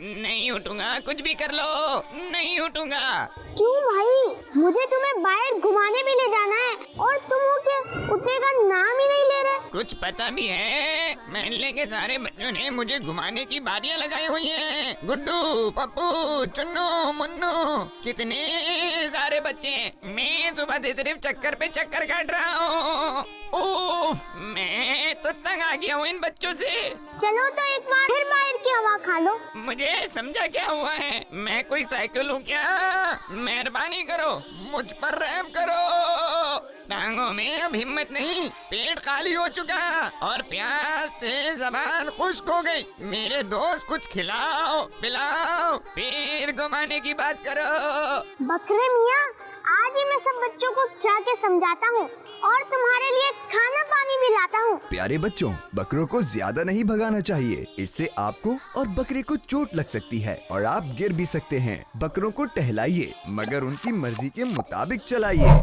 नहीं उठूंगा, कुछ भी कर लो, नहीं उठूंगा। क्यों भाई, मुझे तुम्हें बाहर घुमाने भी ले जाना है और तुम उठने का नाम ही नहीं ले रहे। कुछ पता भी है, महल्ले के सारे बच्चों ने मुझे घुमाने की बारियां लगाई हुई हैं। गुड्डू, पप्पू, चुन्नू, मुन्नू, कितने सारे बच्चे। मैं सुबह से सिर्फ चक्कर पे चक्कर काट रहा हूँ। उफ, मैं तो तंग आ गया हूँ इन बच्चों से। चलो तो एक बार फिर बाहर की हवा खा लो। मुझे समझा क्या हुआ है, मैं कोई साइकिल हूँ क्या? मेहरबानी करो, मुझ पर रहम करो। टांगों में अब हिम्मत नहीं, पेट खाली हो चुका और प्यास से जबान खुश्क हो गई। मेरे दोस्त कुछ खिलाओ पिलाओ, फिर घुमाने की बात करो। बकरे मियाँ, आज ही मैं सब बच्चों को जाके समझाता हूँ और तुम्हारे लिए खाना पानी भी लाता हूँ। प्यारे बच्चों, बकरों को ज्यादा नहीं भगाना चाहिए, इससे आपको और बकरे को चोट लग सकती है और आप गिर भी सकते हैं। बकरों को टहलाइए, मगर उनकी मर्जी के मुताबिक चलाइए।